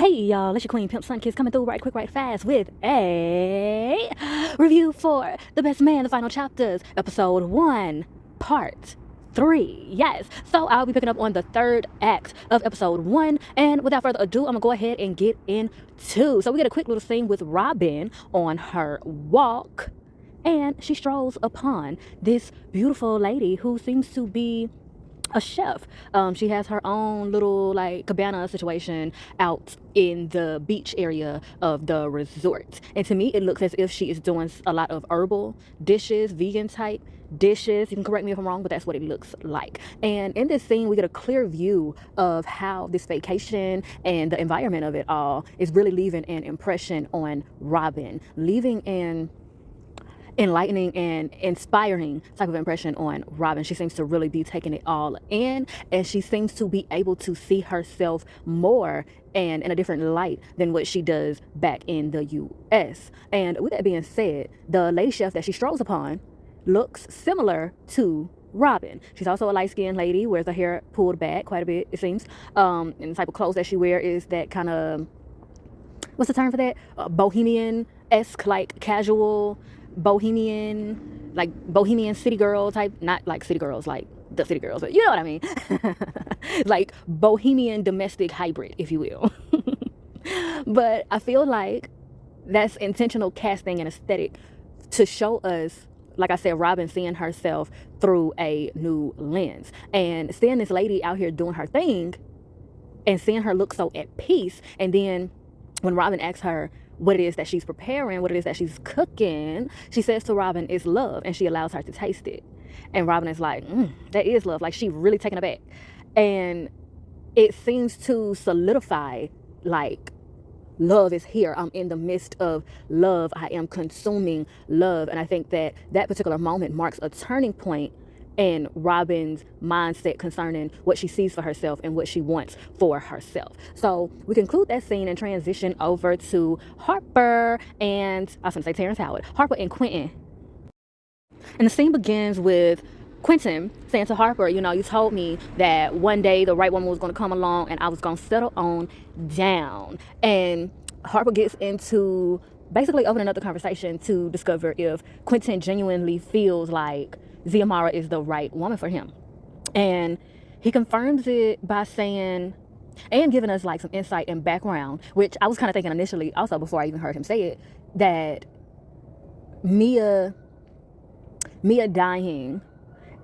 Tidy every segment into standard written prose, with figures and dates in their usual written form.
Hey y'all, it's your queen Pimp Sunkiss coming through right quick, right fast with a review for The Best Man, The Final Chapters, Episode 1, Part 3. Yes, so I'll be picking up on the third act of Episode 1, and without further ado, I'm gonna go ahead and get into. So we get a quick little scene with Robin on her walk, and she strolls upon this beautiful lady who seems to be a chef. She has her own little like cabana situation out in the beach area of the resort, and to me it looks as if she is doing a lot of herbal dishes, vegan type dishes. You can correct me if I'm wrong, but that's what it looks like. And in this scene we get a clear view of how this vacation and the environment of it all is really leaving an impression on Robin, leaving an enlightening and inspiring type of impression on Robin. She seems to really be taking it all in, and she seems to be able to see herself more and in a different light than what she does back in the US. And with that being said, the lady chef that she strolls upon looks similar to Robin. She's also a light-skinned lady, wears her hair pulled back quite a bit, it seems. And the type of clothes that she wears is that kind of, what's the term for that? Bohemian-esque, like casual bohemian, like bohemian city girl type, not like city girls like the city girls, but you know what I mean. Like bohemian domestic hybrid, if you will. But I feel like that's intentional casting and aesthetic to show us, like I said, Robin seeing herself through a new lens, and seeing this lady out here doing her thing and seeing her look so at peace. And then when Robin asks her what it is that she's preparing, what it is that she's cooking, she says to Robin, it's love, and she allows her to taste it. And Robin is like, that is love. Like, she really taken aback. And it seems to solidify, like, love is here. I'm in the midst of love. I am consuming love. And I think that that particular moment marks a turning point in Robin's mindset concerning what she sees for herself and what she wants for herself. So we conclude that scene and transition over to Harper and, I was going to say Terrence Howard, Harper and Quentin. And the scene begins with Quentin saying to Harper, you know, you told me that one day the right woman was going to come along and I was going to settle on down. And Harper gets into basically opening up the conversation to discover if Quentin genuinely feels like Xiomara is the right woman for him. And he confirms it by saying, and giving us like some insight and background, which I was kind of thinking initially also before I even heard him say it, that Mia dying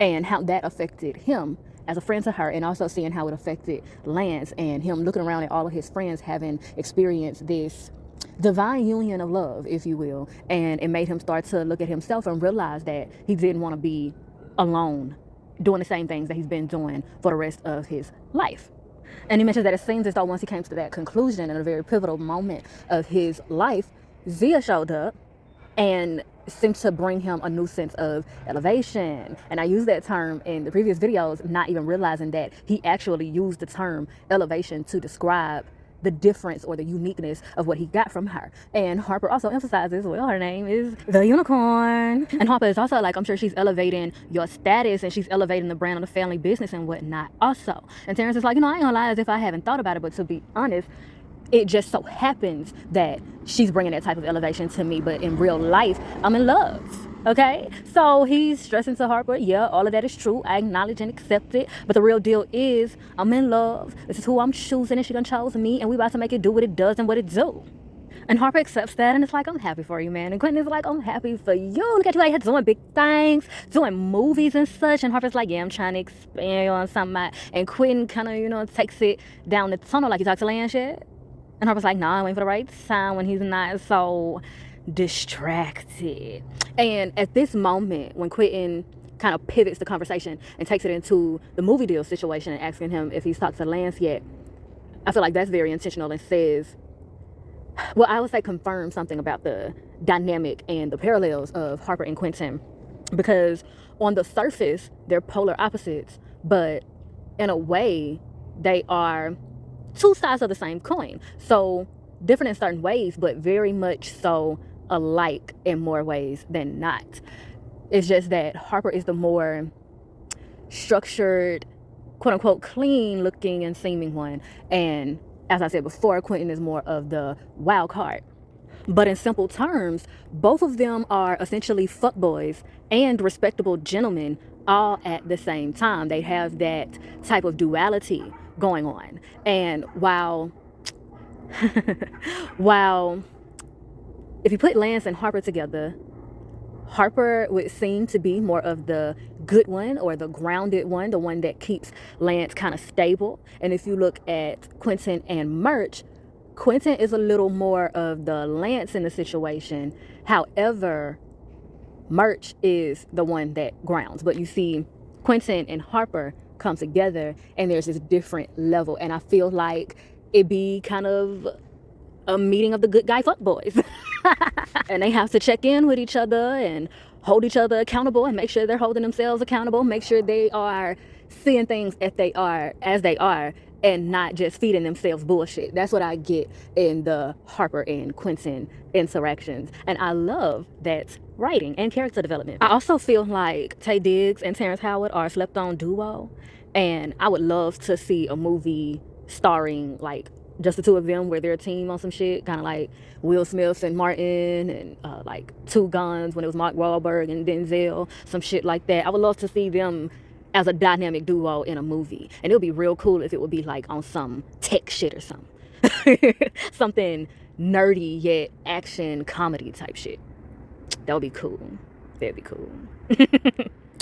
and how that affected him as a friend to her, and also seeing how it affected Lance and him looking around at all of his friends having experienced this divine union of love, if you will, and it made him start to look at himself and realize that he didn't want to be alone doing the same things that he's been doing for the rest of his life. And he mentions that it seems as though once he came to that conclusion in a very pivotal moment of his life, Zia showed up and seemed to bring him a new sense of elevation. And I used that term in the previous videos, not even realizing that he actually used the term elevation to describe the difference or the uniqueness of what he got from her. And Harper also emphasizes, well, her name is the unicorn. And Harper is also like, I'm sure she's elevating your status and she's elevating the brand of the family business and whatnot also. And Terrence is like, you know, I ain't gonna lie as if I haven't thought about it, but to be honest, it just so happens that she's bringing that type of elevation to me, but in real life, I'm in love. Okay, so he's stressing to Harper, yeah, all of that is true. I acknowledge and accept it, but the real deal is I'm in love. This is who I'm choosing, and she done chose me, and we about to make it do what it does and what it do. And Harper accepts that, and it's like, I'm happy for you, man. And Quentin is like, I'm happy for you. Look at you out here doing big things, doing movies and such. And Harper's like, yeah, I'm trying to expand on something. And Quentin kind of, you know, takes it down the tunnel like, you talked to Lance yet? And Harper's like, nah, I'm waiting for the right time when he's not so distracted. And at this moment, when Quentin kind of pivots the conversation and takes it into the movie deal situation and asking him if he's talked to Lance yet, I feel like that's very intentional and says, well, I would say confirm something about the dynamic and the parallels of Harper and Quentin, because on the surface, they're polar opposites, but in a way, they are two sides of the same coin. So different in certain ways, but very much so alike in more ways than not. It's just that Harper is the more structured, quote unquote, clean looking and seeming one, and as I said before, Quentin is more of the wild card. But in simple terms, both of them are essentially fuckboys and respectable gentlemen all at the same time. They have that type of duality going on. And while if you put Lance and Harper together, Harper would seem to be more of the good one, or the grounded one, the one that keeps Lance kind of stable. And if you look at Quentin and Murch, Quentin is a little more of the Lance in the situation. However, Murch is the one that grounds. But you see, Quentin and Harper come together and there's this different level. And I feel like it'd be kind of a meeting of the good guy fuckboys. And they have to check in with each other and hold each other accountable and make sure they're holding themselves accountable, make sure they are seeing things as they are and not just feeding themselves bullshit. That's what I get in the Harper and Quentin interactions. And I love that writing and character development. I also feel like Taye Diggs and Terrence Howard are a slept on duo. And I would love to see a movie starring like just the two of them, where they're a team on some shit, kind of like Will Smith and Martin, and like Two Guns when it was Mark Wahlberg and Denzel, some shit like that. I would love to see them as a dynamic duo in a movie. And it would be real cool if it would be like on some tech shit or something. Something nerdy yet action comedy type shit. That would be cool. That'd be cool.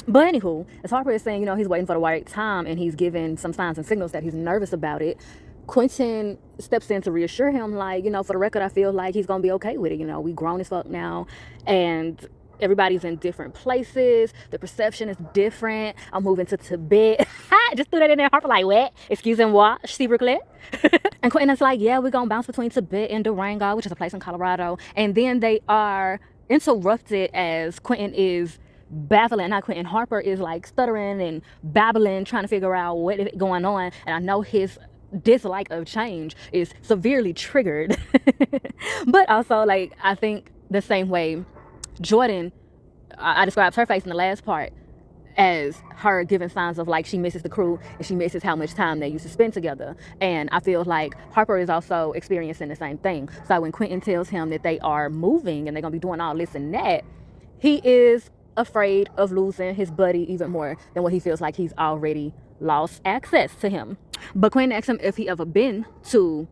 But anywho, as Harper is saying, he's waiting for the right time and he's giving some signs and signals that he's nervous about it, Quentin steps in to reassure him, like, for the record, I feel like he's going to be okay with it. We grown as fuck now and everybody's in different places. The perception is different. I'm moving to Tibet. Just threw that in there. Harper like, what? Excusez-moi, s'il vous plaît. And Quentin's like, yeah, we're going to bounce between Tibet and Durango, which is a place in Colorado. And then they are interrupted as Quentin is baffling. Not Quentin, Harper is like stuttering and babbling, trying to figure out what is going on. And I know his dislike of change is severely triggered. But also, like, I think the same way Jordan, I described her face in the last part as her giving signs of like she misses the crew and she misses how much time they used to spend together. And I feel like Harper is also experiencing the same thing. So when Quentin tells him that they are moving and they're gonna be doing all this and that, he is afraid of losing his buddy even more than what he feels like he's already lost access to him. But Quentin asks him if he ever been to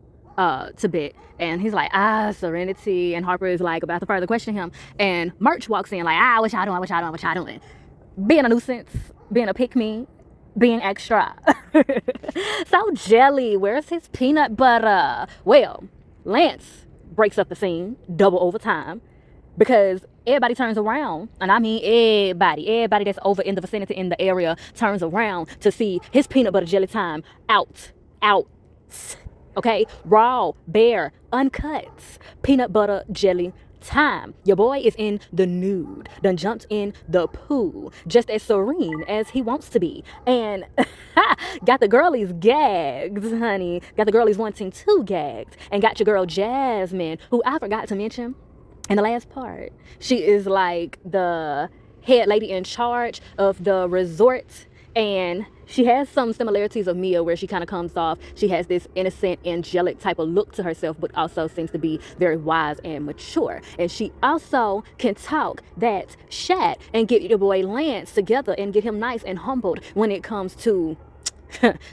Tibet, and he's like, Serenity. And Harper is like about to further question him, and Murch walks in like, what y'all doing? Being a nuisance, being a pick-me, being extra. So jelly, where's his peanut butter? Well, Lance breaks up the scene double overtime because everybody turns around, and I mean everybody that's over in the vicinity in the area turns around to see his peanut butter jelly time out. Okay, raw, bare, uncut peanut butter jelly time. Your boy is in the nude, done jumped in the pool, just as serene as he wants to be, and got the girlies gagged, honey. Got the girlies wanting to gagged, and got your girl Jasmine, who I forgot to mention in the last part. She is like the head lady in charge of the resort, and she has some similarities of Mia, where she kind of comes off, she has this innocent, angelic type of look to herself, but also seems to be very wise and mature. And she also can talk that shat and get your boy Lance together and get him nice and humbled when it comes to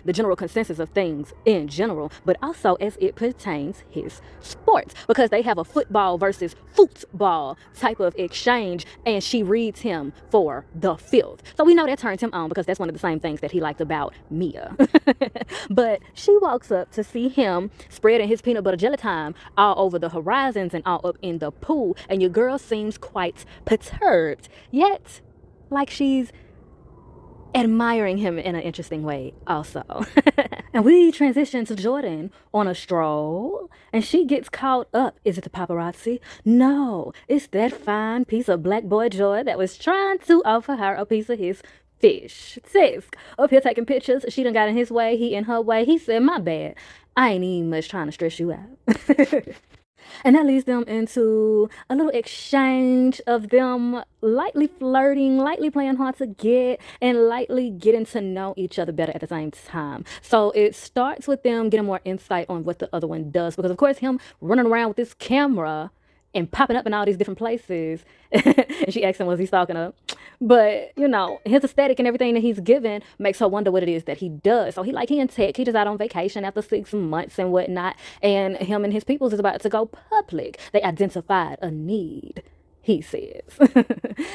the general consensus of things in general, but also as it pertains his sports, because they have a football versus football type of exchange, and she reads him for the filth. So we know that turns him on, because that's one of the same things that he liked about Mia. But she walks up to see him spreading his peanut butter jelly time all over the horizons and all up in the pool, and your girl seems quite perturbed, yet like she's admiring him in an interesting way also. And we transition to Jordan on a stroll, and she gets caught up. Is it the paparazzi? No, it's that fine piece of black boy Joy that was trying to offer her a piece of his fish. Tisk, up here taking pictures. She done got in his way, he in her way. He said, my bad, I ain't even much trying to stress you out. And that leads them into a little exchange of them lightly flirting, lightly playing hard to get, and lightly getting to know each other better at the same time. So it starts with them getting more insight on what the other one does. Because, of course, him running around with this camera and popping up in all these different places. And she asked him, was he stalking her? But, you know, his aesthetic and everything that he's given makes her wonder what it is that he does. So he in tech. He just out on vacation after 6 months and whatnot. And him and his peoples is about to go public. They identified a need, he says.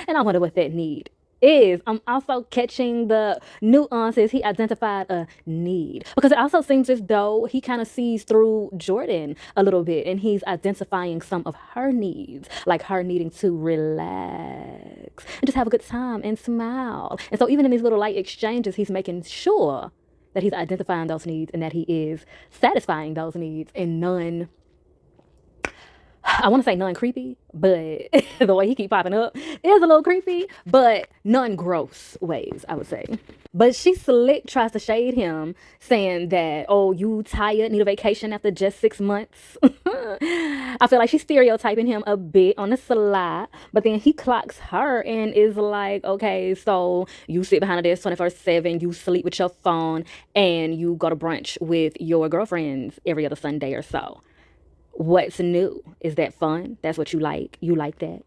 And I wonder what that need is. I'm also catching the nuances. He identified a need because it also seems as though he kind of sees through Jordan a little bit, and he's identifying some of her needs, like her needing to relax and just have a good time and smile. And so even in these little light exchanges, he's making sure that he's identifying those needs and that he is satisfying those needs in none, I want to say non-creepy, but the way he keep popping up is a little creepy, but non-gross ways, I would say. But she slick tries to shade him, saying that, oh, you tired, need a vacation after just 6 months. I feel like she's stereotyping him a bit on the sly, but then he clocks her and is like, okay, so you sit behind a desk 24/7, you sleep with your phone, and you go to brunch with your girlfriends every other Sunday or so. What's new? Is that fun? That's what you like? You like that?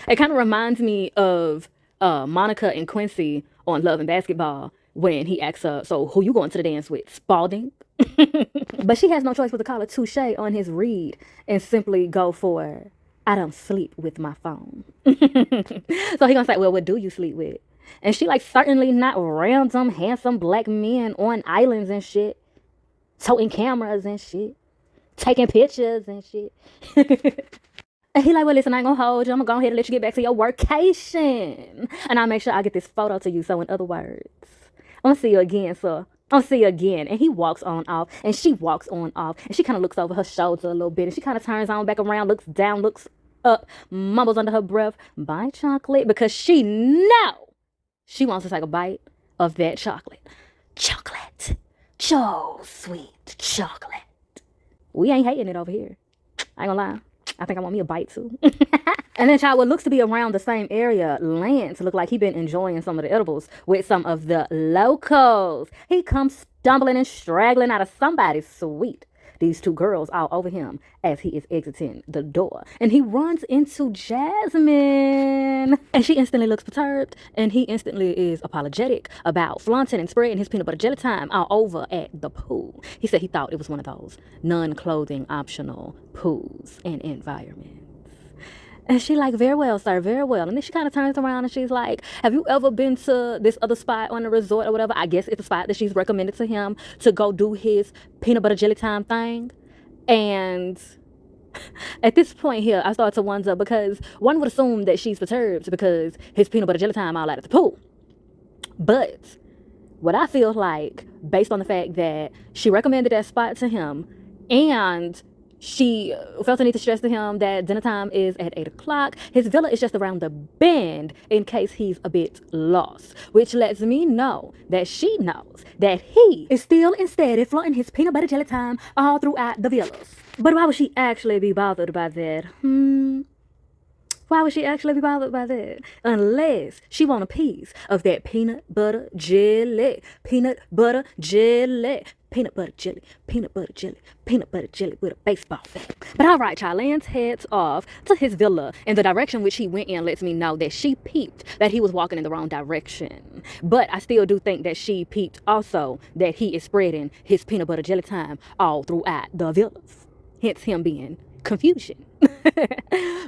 It kind of reminds me of Monica and Quincy on Love and Basketball when he asks her, so who you going to the dance with? Spalding? But she has no choice but to call a touche on his read and simply go for, I don't sleep with my phone. So he gonna say, well, what do you sleep with? And she like, certainly not random, handsome black men on islands and shit, toting cameras and shit, taking pictures and shit. And he like, well, listen, I ain't gonna hold you. I'm gonna go ahead and let you get back to your workation. And I'll make sure I get this photo to you. So in other words, I'm gonna see you again, sir. I'm gonna see you again. And he walks on off and she walks on off. And she kind of looks over her shoulder a little bit. And she kind of turns on back around, looks down, looks up, mumbles under her breath, buy chocolate. Because she know she wants to take a bite of that chocolate. Chocolate. So sweet chocolate. We ain't hating it over here. I ain't gonna lie. I think I want me a bite too. And then, child, what looks to be around the same area, Lance look like he been enjoying some of the edibles with some of the locals. He comes stumbling and straggling out of somebody's suite. These two girls all over him as he is exiting the door. And he runs into Jasmine. And she instantly looks perturbed. And he instantly is apologetic about flaunting and spreading his peanut butter jelly time all over at the pool. He said he thought it was one of those non-clothing optional pools and environments. And she like, very well, sir, very well. And then she kind of turns around and she's like, have you ever been to this other spot on the resort or whatever? I guess it's a spot that she's recommended to him to go do his peanut butter jelly time thing. And at this point here, I start to wonder, because one would assume that she's perturbed because his peanut butter jelly time all out at the pool. But what I feel like, based on the fact that she recommended that spot to him and she felt the need to stress to him that dinner time is at 8 o'clock. His villa is just around the bend in case he's a bit lost, which lets me know that she knows that he is still instead flaunting his peanut butter jelly time all throughout the villas. But why would she actually be bothered by that? Why would she actually be bothered by that? Unless she want a piece of that peanut butter jelly. Peanut butter jelly. Peanut butter jelly. Peanut butter jelly. Peanut butter jelly with a baseball bat. But all right, y'all. Lance heads off to his villa. And the direction which he went in lets me know that she peeped that he was walking in the wrong direction. But I still do think that she peeped also that he is spreading his peanut butter jelly time all throughout the villas. Hence him being confusion.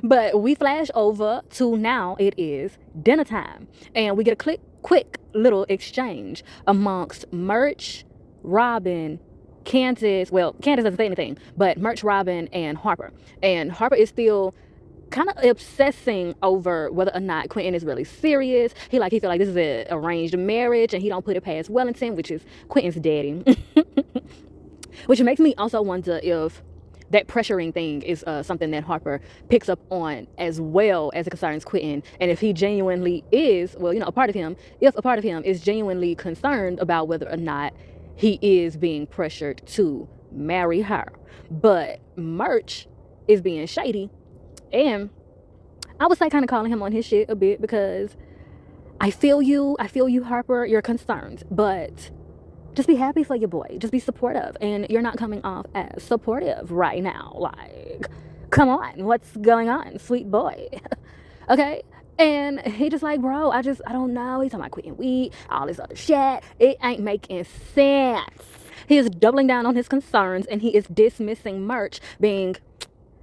But we flash over to now it is dinner time. And we get a quick little exchange amongst Merch, Robin, Candace. Well, Candace doesn't say anything, but Merch, Robin, and Harper. And Harper is still kind of obsessing over whether or not Quentin is really serious. He feel like this is an arranged marriage, and he don't put it past Wellington, which is Quentin's daddy. Which makes me also wonder if that pressuring thing is something that Harper picks up on as well as it concerns Quentin. And if he genuinely is, well, a part of him is genuinely concerned about whether or not he is being pressured to marry her. But Merch is being shady. And I would say kind of calling him on his shit a bit, because I feel you, Harper, your concerns, but just be happy for your boy. Just be supportive. And you're not coming off as supportive right now. Like, come on, what's going on, sweet boy? Okay? And he just like, bro, I don't know. He's talking about quitting weed, all this other shit. It ain't making sense. He is doubling down on his concerns, and he is dismissing merch being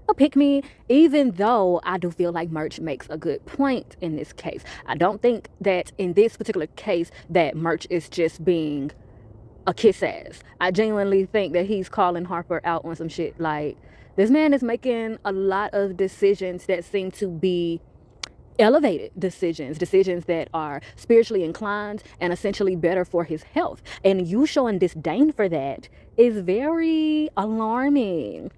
a pick me, even though I do feel like merch makes a good point in this case. I don't think that in this particular case that merch is just being a kiss ass. I genuinely think that he's calling Harper out on some shit. Like, this man is making a lot of decisions that seem to be elevated decisions that are spiritually inclined and essentially better for his health. And you showing disdain for that is very alarming.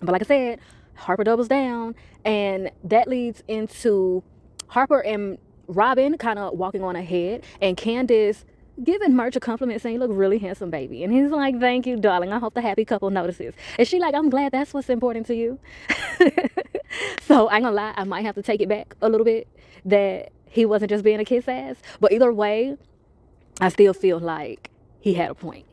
But like I said, Harper doubles down, and that leads into Harper and Robin kind of walking on ahead, and Candace giving Merch a compliment saying, you look really handsome, baby. And he's like, thank you, darling. I hope the happy couple notices. And she like, I'm glad that's what's important to you. So I ain't gonna lie, I might have to take it back a little bit that he wasn't just being a kiss ass. But either way, I still feel like he had a point.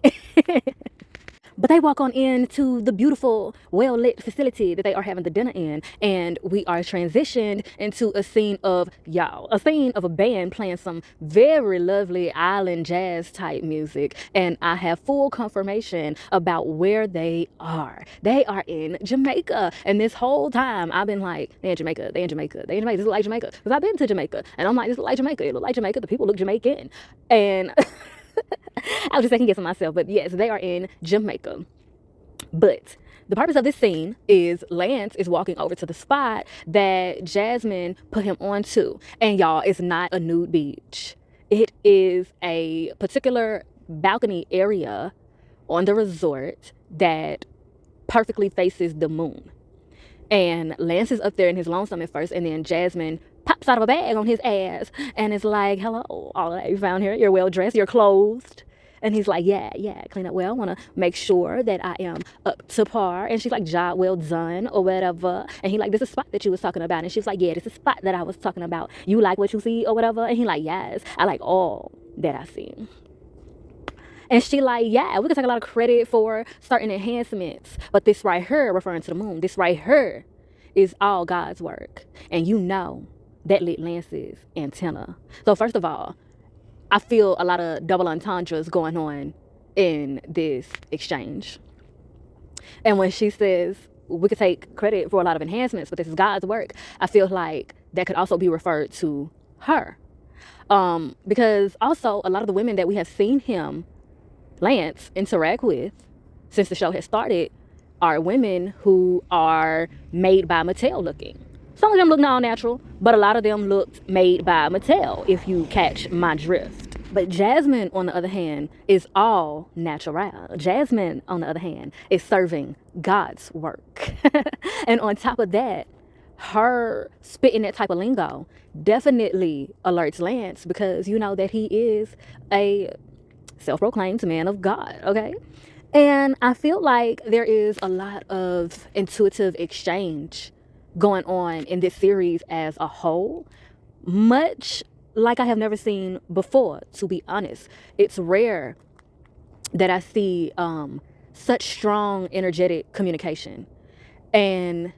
But they walk on into the beautiful, well-lit facility that they are having the dinner in. And we are transitioned into a scene of, a scene of a band playing some very lovely island jazz type music. And I have full confirmation about where they are. They are in Jamaica. And this whole time, I've been like, they in Jamaica, they in Jamaica, they in Jamaica. This look like Jamaica. Because I've been to Jamaica. And I'm like, this look like Jamaica. It look like Jamaica. The people look Jamaican. And I was just second guessing myself, but yes, they are in Jamaica. But the purpose of this scene is Lance is walking over to the spot that Jasmine put him onto. And y'all, it's not a nude beach. It is a particular balcony area on the resort that perfectly faces the moon. And Lance is up there in his lonesome at first, and then Jasmine pops out of a bag on his ass and is like, hello, all that you found here, you're well dressed, you're clothed. And he's like, yeah, clean up well. I want to make sure that I am up to par. And she's like, job well done or whatever. And he like, this is the spot that you was talking about. And she's like, yeah, this is the spot that I was talking about. You like what you see or whatever? And he like, yes, I like all that I see. And she like, yeah, we can take a lot of credit for certain enhancements. But this right here, referring to the moon, this right here is all God's work. And you know that lit Lance's antenna. So first of all, I feel a lot of double entendres going on in this exchange. And when she says we could take credit for a lot of enhancements, but this is God's work, I feel like that could also be referred to her. Because also a lot of the women that we have seen him, Lance, interact with since the show has started are women who are made by Mattel looking. Some of them look all-natural, but a lot of them looked made by Mattel, if you catch my drift. But Jasmine, on the other hand, is all natural. Jasmine, on the other hand, is serving God's work. And on top of that, her spitting that type of lingo definitely alerts Lance, because you know that he is a self-proclaimed man of God, okay? And I feel like there is a lot of intuitive exchange going on in this series as a whole, much like I have never seen before, to be honest. It's rare that I see such strong, energetic communication. And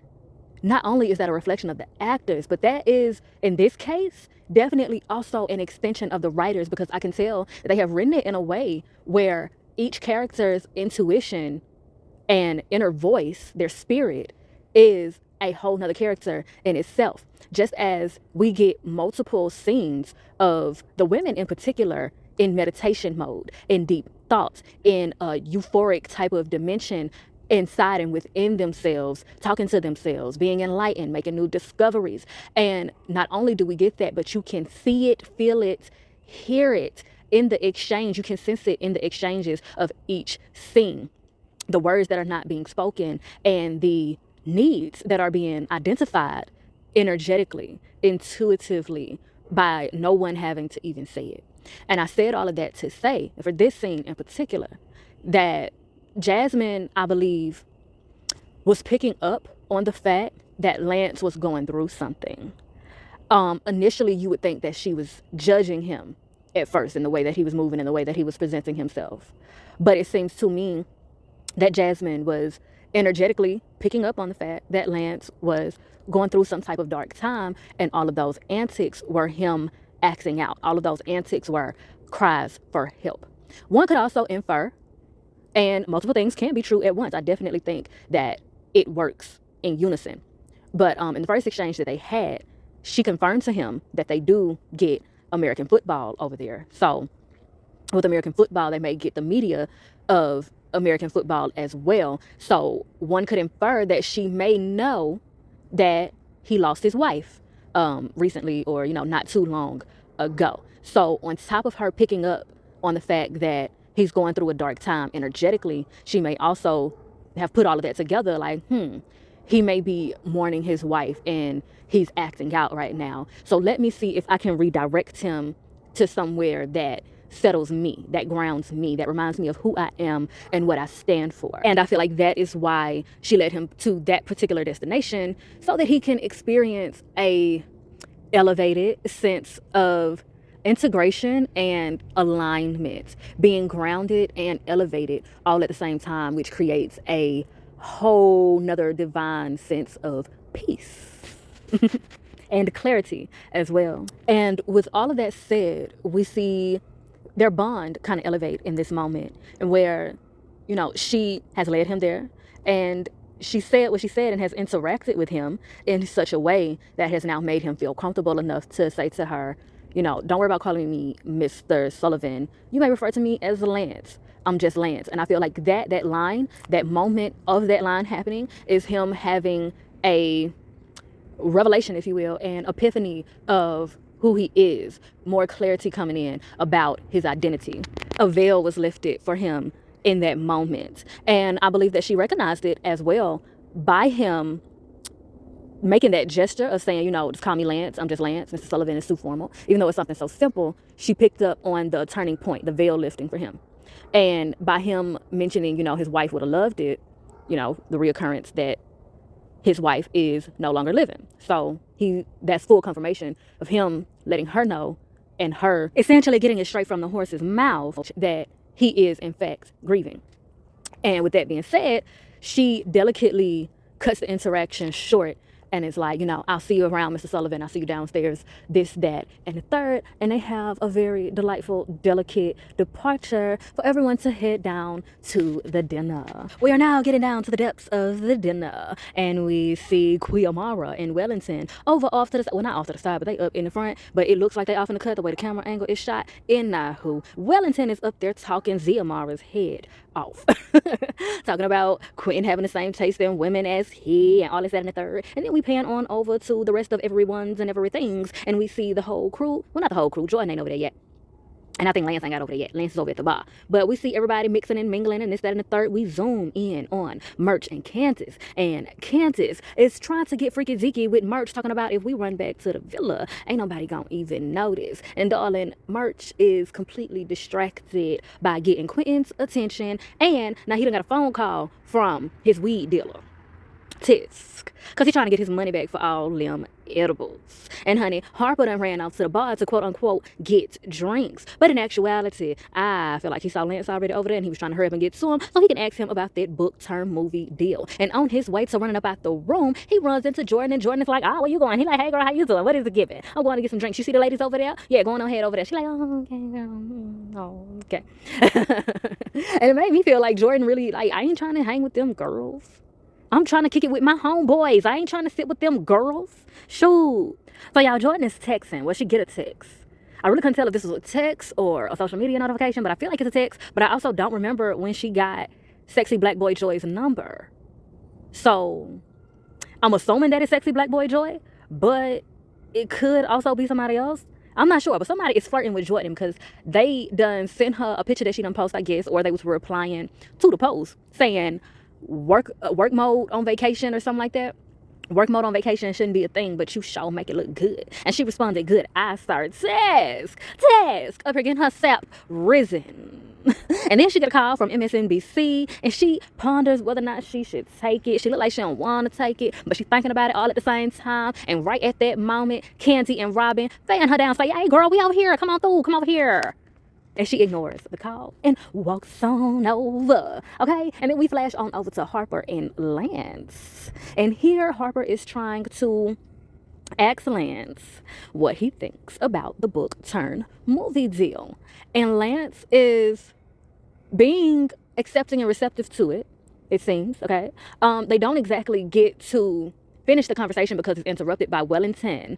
not only is that a reflection of the actors, but that is, in this case, definitely also an extension of the writers, because I can tell that they have written it in a way where each character's intuition and inner voice, their spirit, is a whole nother character in itself. Just as we get multiple scenes of the women in particular in meditation mode, in deep thoughts, in a euphoric type of dimension inside and within themselves, talking to themselves, being enlightened, making new discoveries. And not only do we get that, but you can see it, feel it, hear it in the exchange. You can sense it in the exchanges of each scene, the words that are not being spoken and the needs that are being identified energetically, intuitively, by no one having to even say it. And I said all of that to say, for this scene in particular, that Jasmine, I believe, was picking up on the fact that Lance was going through something. Initially, you would think that she was judging him at first in the way that he was moving, in the way that he was presenting himself. But it seems to me that Jasmine was energetically picking up on the fact that Lance was going through some type of dark time, and all of those antics were him acting out. All of those antics were cries for help. One could also infer, and multiple things can be true at once. I definitely think that it works in unison. But in the first exchange that they had, she confirmed to him that they do get American football over there. So with American football, they may get the media of American football as well. So one could infer that she may know that he lost his wife recently, or not too long ago. So on top of her picking up on the fact that he's going through a dark time energetically, she may also have put all of that together, like, he may be mourning his wife and he's acting out right now. So let me see if I can redirect him to somewhere that settles me, that grounds me, that reminds me of who I am and what I stand for. And I feel like that is why she led him to that particular destination, so that he can experience a elevated sense of integration and alignment, being grounded and elevated all at the same time, which creates a whole nother divine sense of peace and clarity as well. And with all of that said, we see their bond kind of elevate in this moment, and where she has led him there, and she said what she said and has interacted with him in such a way that has now made him feel comfortable enough to say to her, don't worry about calling me Mr. Sullivan. You may refer to me as Lance. I'm just Lance. And I feel like that line, that moment of that line happening, is him having a revelation, if you will, an epiphany of who he is, more clarity coming in about his identity. A veil was lifted for him in that moment. And I believe that she recognized it as well by him making that gesture of saying, just call me Lance. I'm just Lance. Mr. Sullivan is too formal. Even though it's something so simple, she picked up on the turning point, the veil lifting for him. And by him mentioning, his wife would have loved it, the reoccurrence that his wife is no longer living. So that's full confirmation of him letting her know, and her essentially getting it straight from the horse's mouth, that he is in fact grieving. And with that being said, she delicately cuts the interaction short and it's like, I'll see you around, Mr. Sullivan. I'll see you downstairs, this, that, and the third. And they have a very delightful, delicate departure for everyone to head down to the dinner. We are now getting down to the depths of the dinner, and we see Quiamara and Wellington over off to the side. Well, not off to the side, but they up in the front. But it looks like they off in the cut, the way the camera angle is shot. In Nahu, Wellington is up there talking Ziamara's head off. Talking about Quentin having the same taste in women as he, and all this, that, and the third. And then we pan on over to the rest of everyone's and everything's, and we see the whole crew. Well, not the whole crew. Jordan ain't over there yet. And I think Lance ain't got over there yet. Lance is over at the bar. But we see everybody mixing and mingling and this, that, and the third. We zoom in on Murch and Candace. And Candace is trying to get freaky deaky with Murch, talking about if we run back to the villa, ain't nobody gonna even notice. And darling, Murch is completely distracted by getting Quentin's attention. And now he done got a phone call from his weed dealer, Tisk, because he's trying to get his money back for all them edibles. And honey, Harper done ran off to the bar to quote unquote get drinks. But in actuality, I feel like he saw Lance already over there, and he was trying to hurry up and get to him so he can ask him about that book turn movie deal. And on his way to running up out the room, he runs into Jordan, and Jordan is like, where you going? He like, hey girl, how you doing? What is it giving? I'm going to get some drinks. You see the ladies over there? Yeah, going on ahead over there. She's like, oh, okay, girl. Oh, okay. And it made me feel like Jordan really, like, I ain't trying to hang with them girls. I'm trying to kick it with my homeboys. I ain't trying to sit with them girls. Shoot. So y'all, Jordan is texting. Well, she get a text. I really couldn't tell if this was a text or a social media notification, but I feel like it's a text. But I also don't remember when she got Sexy Black Boy Joy's number. So I'm assuming that it's Sexy Black Boy Joy, but it could also be somebody else. I'm not sure, but somebody is flirting with Jordan because they done sent her a picture that she done post, I guess, or they was replying to the post saying, work mode on vacation or something like that. Work mode on vacation shouldn't be a thing, but you sure make it look good. And she responded, good. I start task up here getting her sap risen. And then she get a call from MSNBC, and she ponders whether or not she should take it. She look like she don't want to take it, but she's thinking about it all at the same time. And right at that moment, Candy and Robin fan her down, say, "Hey girl, we over here, come on through, come over here." And she ignores the call and walks on over, okay? And then we flash on over to Harper and Lance. And here Harper is trying to ask Lance what he thinks about the book turn movie deal. And Lance is being accepting and receptive to it, it seems, okay? They don't exactly get to finish the conversation because it's interrupted by Wellington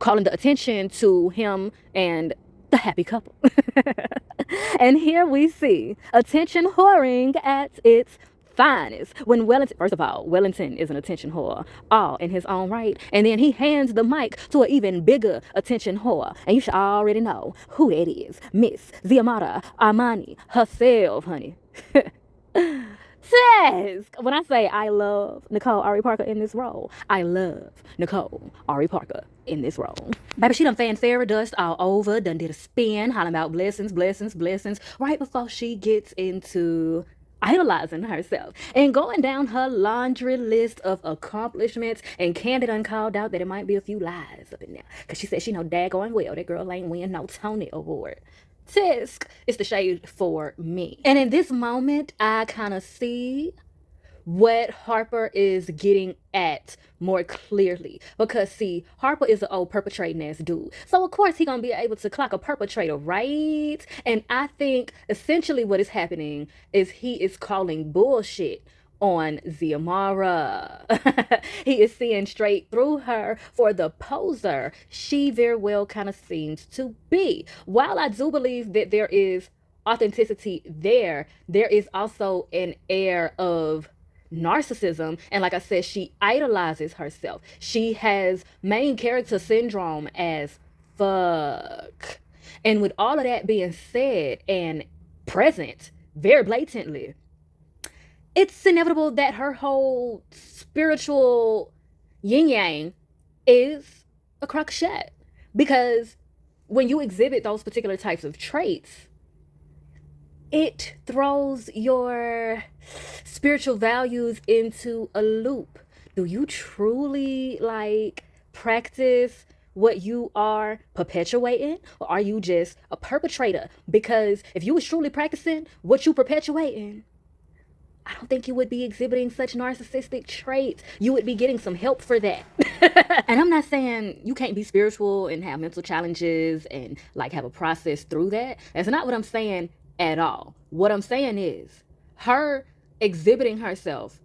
calling the attention to him and the happy couple. And here we see attention whoring at its finest. When Wellington, first of all, Wellington is an attention whore, all in his own right. And then he hands the mic to an even bigger attention whore. And you should already know who that is. Miss Ziamara Armani herself, honey. When I say I love Nicole Ari Parker in this role, I love Nicole Ari Parker in this role. Baby, she done fanfare dust all over, done did a spin, hollering about blessings, blessings, blessings, right before she gets into idolizing herself and going down her laundry list of accomplishments. And Candy done called out that it might be a few lies up in there, because she said she know daggone well that girl ain't win no Tony Award. Tisk, it's the shade for me. And in this moment, I kind of see what Harper is getting at more clearly. Because, see, Harper is an old perpetrating ass dude. So, of course, he gonna be able to clock a perpetrator, right? And I think essentially what is happening is he is calling bullshit on Ziamara. He is seeing straight through her for the poser she very well kind of seems to be. While I do believe that there is authenticity there is also an air of narcissism. And like I said, she idolizes herself. She has main character syndrome as fuck. And with all of that being said and present very blatantly, it's inevitable that her whole spiritual yin-yang is a crock of shit. Because when you exhibit those particular types of traits, it throws your spiritual values into a loop. Do you truly practice what you are perpetuating, or are you just a perpetrator? Because if you was truly practicing what you perpetuating, I don't think you would be exhibiting such narcissistic traits. You would be getting some help for that. And I'm not saying you can't be spiritual and have mental challenges and have a process through that. That's not what I'm saying at all. What I'm saying is her exhibiting herself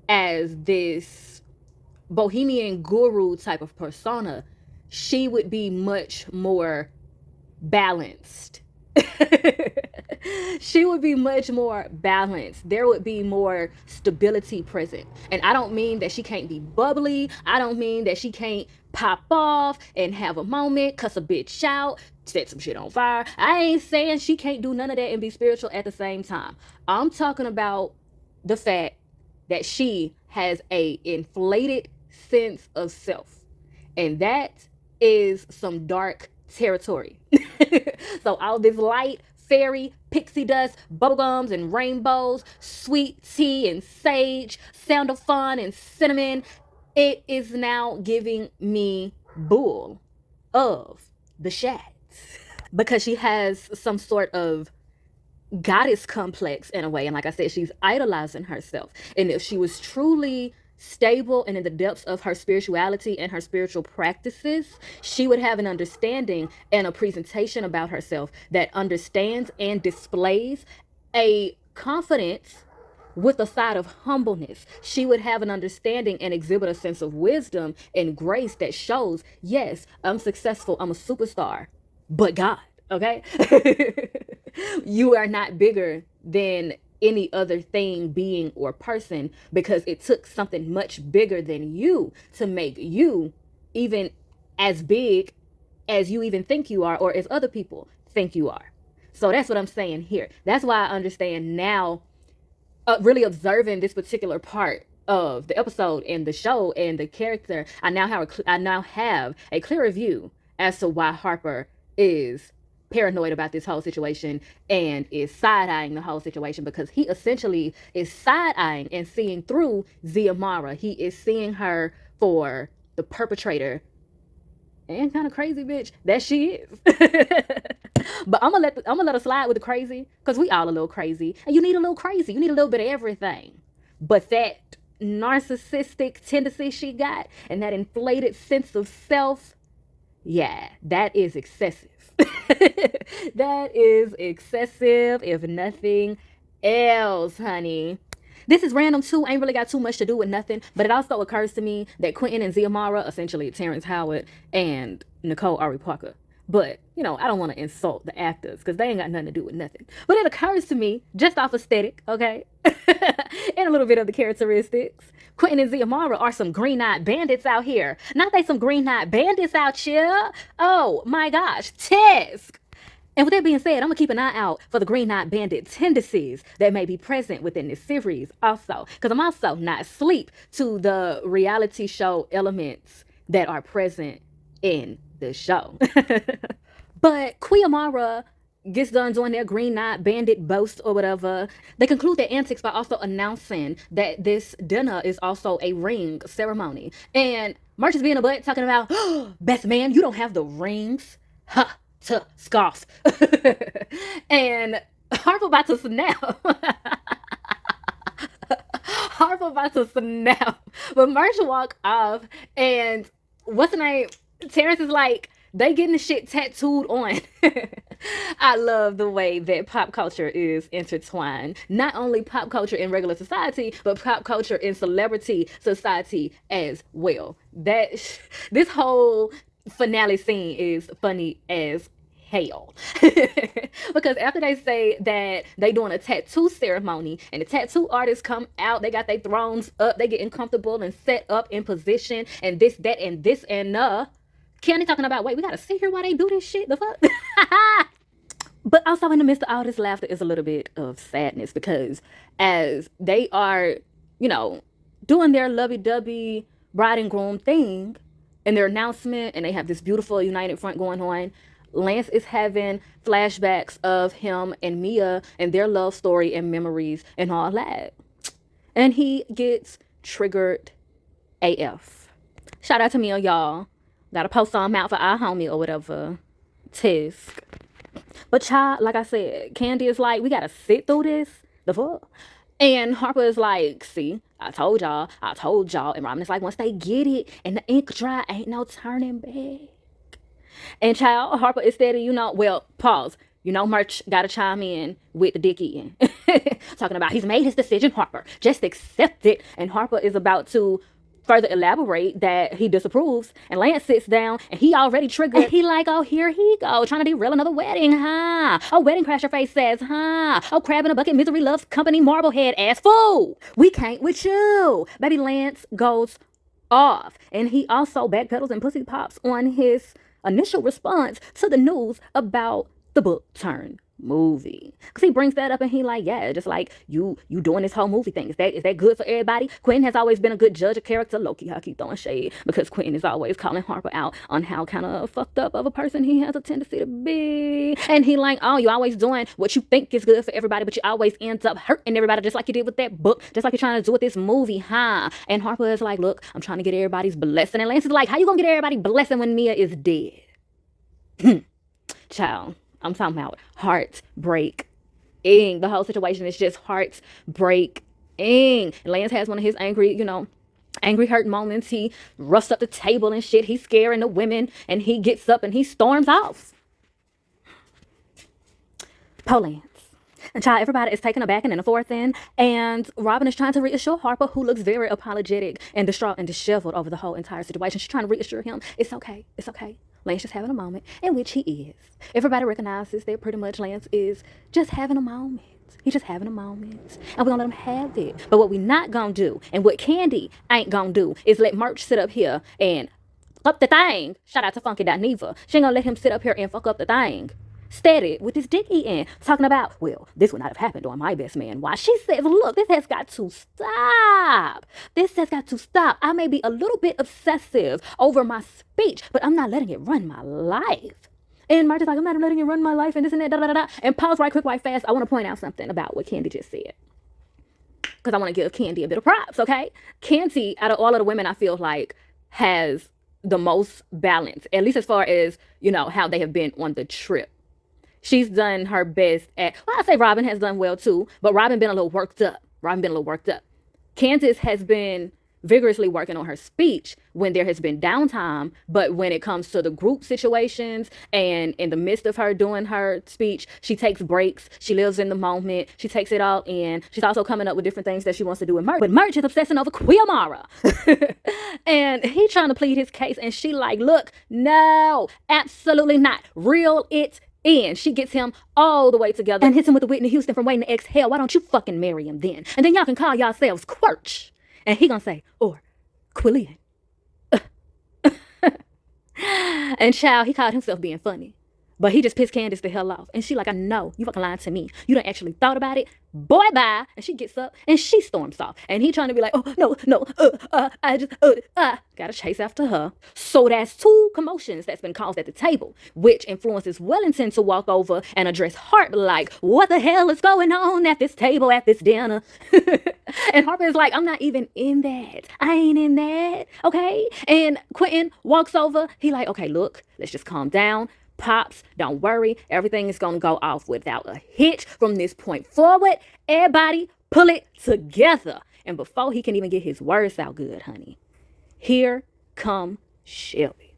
as this bohemian guru type of persona, she would be much more balanced. She would be much more balanced. There would be more stability present. And I don't mean that she can't be bubbly. I don't mean that she can't pop off and have a moment, cuss a bitch out, set some shit on fire. I ain't saying she can't do none of that and be spiritual at the same time. I'm talking about the fact that she has a inflated sense of self. And that is some dark territory. So all this light, fairy, pixie dust, bubblegums and rainbows, sweet tea and sage, sound of fun and cinnamon, it is now giving me bull of the shads. Because she has some sort of goddess complex in a way. And like I said, she's idolizing herself. And if she was truly stable and in the depths of her spirituality and her spiritual practices, she would have an understanding and a presentation about herself that understands and displays a confidence with a side of humbleness. She would have an understanding and exhibit a sense of wisdom and grace that shows, yes, I'm successful, I'm a superstar, but God, okay? You are not bigger than any other thing, being, or person, because it took something much bigger than you to make you even as big as you even think you are, or as other people think you are. So that's what I'm saying here. That's why I understand now, really observing this particular part of the episode and the show and the character, I now have a clearer view as to why Harper is paranoid about this whole situation and is side-eyeing the whole situation, because he essentially is side-eyeing and seeing through Xiomara. He is seeing her for the perpetrator and kind of crazy bitch that she is. But I'm gonna let her slide with the crazy, because we all a little crazy, and you need a little crazy. You need a little bit of everything. But that narcissistic tendency she got and that inflated sense of self, yeah, that is excessive. That is excessive, if nothing else, honey. This is random too, ain't really got too much to do with nothing, but it also occurs to me that Quentin and Xiomara, essentially Terrence Howard and Nicole Ari Parker, but, you know, I don't want to insult the actors because they ain't got nothing to do with nothing. But it occurs to me, just off aesthetic, okay, and a little bit of the characteristics, Quentin and Xiomara are some green-eyed bandits out here. Not they some green-eyed bandits out here. Oh, my gosh, Tisk. And with that being said, I'm going to keep an eye out for the green-eyed bandit tendencies that may be present within this series also, because I'm also not asleep to the reality show elements that are present in the show. But Quiamara gets done doing their green-eyed bandit boast or whatever. They conclude their antics by also announcing that this dinner is also a ring ceremony. And Merch is being a butt, talking about, oh, best man, you don't have the rings. Ha! Scoff. And Harper about to snap. Harper about to snap. But Merch walk off, and what's the name? Terrence is like, they getting the shit tattooed on. I love the way that pop culture is intertwined. Not only pop culture in regular society, but pop culture in celebrity society as well. This whole finale scene is funny as hell. Because after they say that they doing a tattoo ceremony and the tattoo artists come out, they got their thrones up, they getting comfortable and set up in position, and this, that, and this, and Candy talking about, wait, we gotta sit here while they do this shit, the fuck? But also in the midst of all this laughter is a little bit of sadness, because as they are, you know, doing their lovey-dovey bride and groom thing and their announcement, and they have this beautiful united front going on, Lance is having flashbacks of him and Mia and their love story and memories and all that. And he gets triggered AF. Shout out to Mia, y'all. Gotta post some out for our homie or whatever. Tisk. But child, like I said, Candy is like, we gotta sit through this. The fuck? And Harper is like, see, I told y'all. And Robin is like, once they get it and the ink dry, ain't no turning back. And child, Harper is steady, you know, well, pause. You know, Merch gotta chime in with the dick eating. Talking about he's made his decision, Harper. Just accept it. And Harper is about to further elaborate that he disapproves, and Lance sits down and he already triggered. And he like, oh, here he go, trying to derail another wedding, huh? Oh, wedding crasher face says, huh? Oh, crab in a bucket, misery loves company, marblehead ass fool. We can't with you. Baby Lance goes off, and he also backpedals and pussy pops on his initial response to the news about the book turn movie, because he brings that up and he like, yeah, just like you doing this whole movie thing, is that good for everybody? Quentin has always been a good judge of character. Low-key, I keep throwing shade because Quentin is always calling Harper out on how kind of fucked up of a person he has a tendency to be, and he like, oh, you always doing what you think is good for everybody, but you always ends up hurting everybody, just like you did with that book, just like you're trying to do with this movie, huh? And Harper is like, look, I'm trying to get everybody's blessing, and Lance is like, how you gonna get everybody blessing when Mia is dead? Child, I'm talking about heartbreak. The whole situation is just heartbreak. Lance has one of his angry hurt moments. He roughs up the table and shit. He's scaring the women, and he gets up and he storms off. Lance. And child, everybody is taken aback and in the fourth end, and Robin is trying to reassure Harper, who looks very apologetic and distraught and disheveled over the whole entire situation. She's trying to reassure him, it's okay. Lance just having a moment, in which he is. Everybody recognizes that pretty much Lance is just having a moment. He's just having a moment. And we're going to let him have it. But what we not going to do, and what Candy ain't going to do, is let Merch sit up here and fuck up the thing. Shout out to Funky.Neva. She ain't going to let him sit up here and fuck up the thing. Steady with this dick eating, talking about, well, this would not have happened on my best man. Why? She says, look, this has got to stop. I may be a little bit obsessive over my speech, but I'm not letting it run my life. And March is like, I'm not letting you run my life and this and that, da da da da. And pause right quick, right fast. I want to point out something about what Candy just said, because I want to give Candy a bit of props, okay? Candy, out of all of the women, I feel like has the most balance, at least as far as, you know, how they have been on the trip. She's done her best at, well, I say Robin has done well too, but Robin been a little worked up. Candace has been vigorously working on her speech when there has been downtime, but when it comes to the group situations and in the midst of her doing her speech, she takes breaks, she lives in the moment, she takes it all in. She's also coming up with different things that she wants to do with Merch. But Merch is obsessing over Quiamara. And he trying to plead his case, and she like, look, no, absolutely not. Reel it in. She gets him all the way together and hits him with the Whitney Houston from Waiting to Exhale. Why don't you fucking marry him then? And then y'all can call yourselves Quirch. And he gonna say, or Quillian. And child, he called himself being funny. But he just pissed Candace the hell off. And she like, I know, you fucking lying to me. You done actually thought about it. Boy, bye. And she gets up and she storms off. And he trying to be like, oh, no, I just, gotta chase after her. So that's two commotions that's been caused at the table, which influences Wellington to walk over and address Harper like, what the hell is going on at this table, at this dinner? And Harper is like, I'm not even in that. I ain't in that, okay? And Quentin walks over. He like, okay, look, let's just calm down. Pops, don't worry. Everything is going to go off without a hitch from this point forward. Everybody pull it together. And before he can even get his words out good, honey, here come Shelby.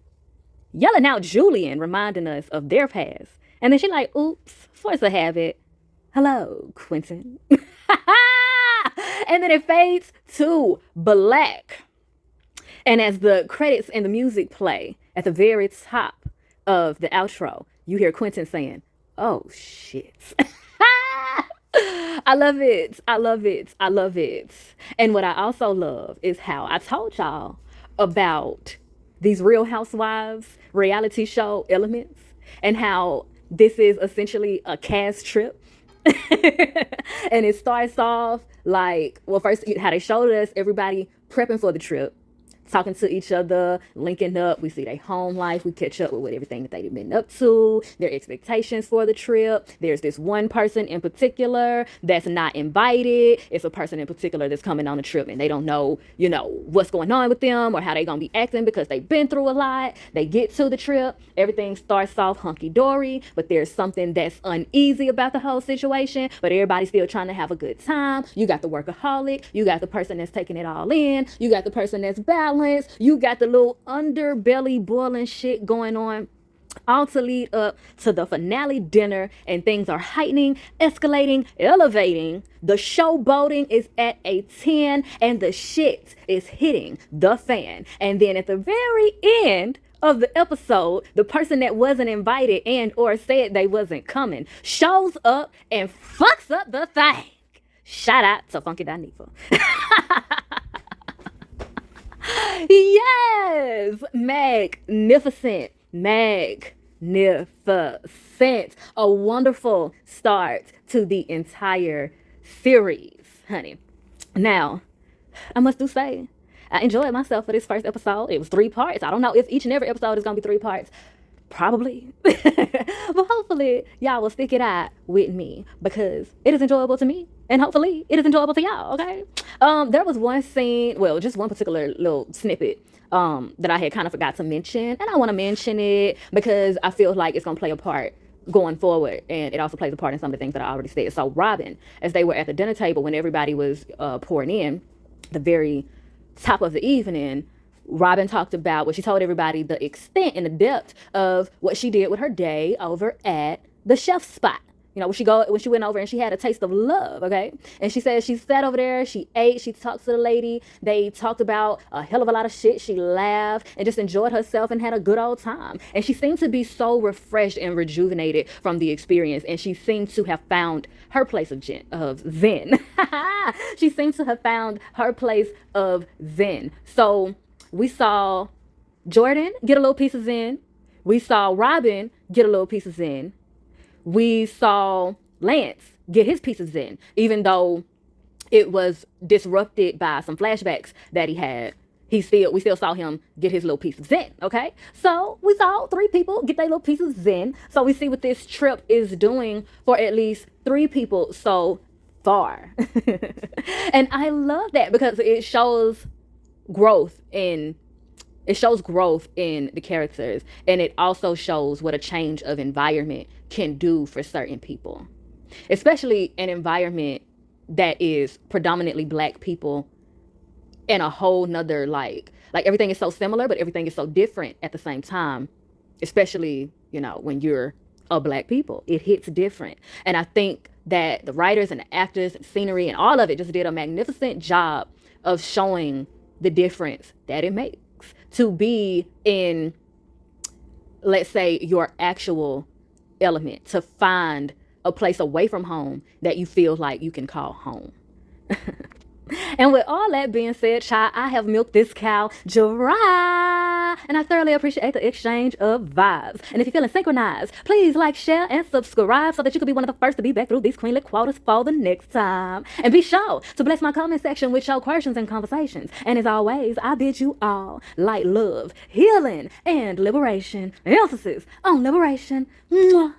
Yelling out Julian, reminding us of their past. And then she like, oops, force a habit. Hello, Quentin. And then it fades to black. And as the credits and the music play at the very top of the outro, you hear Quentin saying, oh shit. I love it. And what I also love is how I told y'all about these Real Housewives reality show elements and how this is essentially a cast trip. And it starts off like, well, first how they showed us everybody prepping for the trip, talking to each other, linking up. We see their home life. We catch up with everything that they've been up to, their expectations for the trip. There's this one person in particular that's not invited. It's a person in particular that's coming on the trip and they don't know, you know, what's going on with them or how they're going to be acting because they've been through a lot. They get to the trip. Everything starts off hunky-dory, but there's something that's uneasy about the whole situation, but everybody's still trying to have a good time. You got the workaholic. You got the person that's taking it all in. You got the person that's balanced. You got the little underbelly boiling shit going on, all to lead up to the finale dinner, and things are heightening, escalating, elevating. The showboating is at a 10 and the shit is hitting the fan. And then at the very end of the episode, the person that wasn't invited and or said they wasn't coming shows up and fucks up the thing. Shout out to Funky Danifa. Yes, magnificent. A wonderful start to the entire series, honey. Now, I must do say, I enjoyed myself for this first episode. It was 3 parts. I don't know if each and every episode is going to be 3 parts. Probably. But hopefully y'all will stick it out with me because it is enjoyable to me and hopefully it is enjoyable to y'all, okay? There was one scene, well, just one particular little snippet that I had kind of forgot to mention, and I want to mention it because I feel like it's going to play a part going forward, and it also plays a part in some of the things that I already said. So Robin, as they were at the dinner table when everybody was pouring in, the very top of the evening, Robin talked about what she told everybody, the extent and the depth of what she did with her day over at the chef spot. You know, when she went over and she had a taste of love, okay? And she said she sat over there, she ate, she talked to the lady. They talked about a hell of a lot of shit. She laughed and just enjoyed herself and had a good old time. And she seemed to be so refreshed and rejuvenated from the experience. And she seemed to have found her place of zen. She seems to have found her place of zen. So we saw Jordan get a little piece of zen. We saw Robin get a little piece of zen. We saw Lance get his piece of zen, even though it was disrupted by some flashbacks that he had. we still saw him get his little piece of zen, okay? So we saw 3 people get their little piece of zen. So we see what this trip is doing for at least 3 people so far. And I love that because it shows growth in the characters, and it also shows what a change of environment can do for certain people, especially an environment that is predominantly Black people in a whole nother, like everything is so similar, but everything is so different at the same time, especially, when you're a Black people, it hits different. And I think that the writers and the actors and scenery and all of it just did a magnificent job of showing the difference that it makes to be in, let's say, your actual element, to find a place away from home that you feel like you can call home. And with all that being said, child, I have milked this cow dry, and I thoroughly appreciate the exchange of vibes. And if you're feeling synchronized, please like, share, and subscribe so that you can be one of the first to be back through these queenly quotas for the next time. And be sure to bless my comment section with your questions and conversations. And as always, I bid you all light, love, healing, and liberation. Emphasis on liberation. Mwah.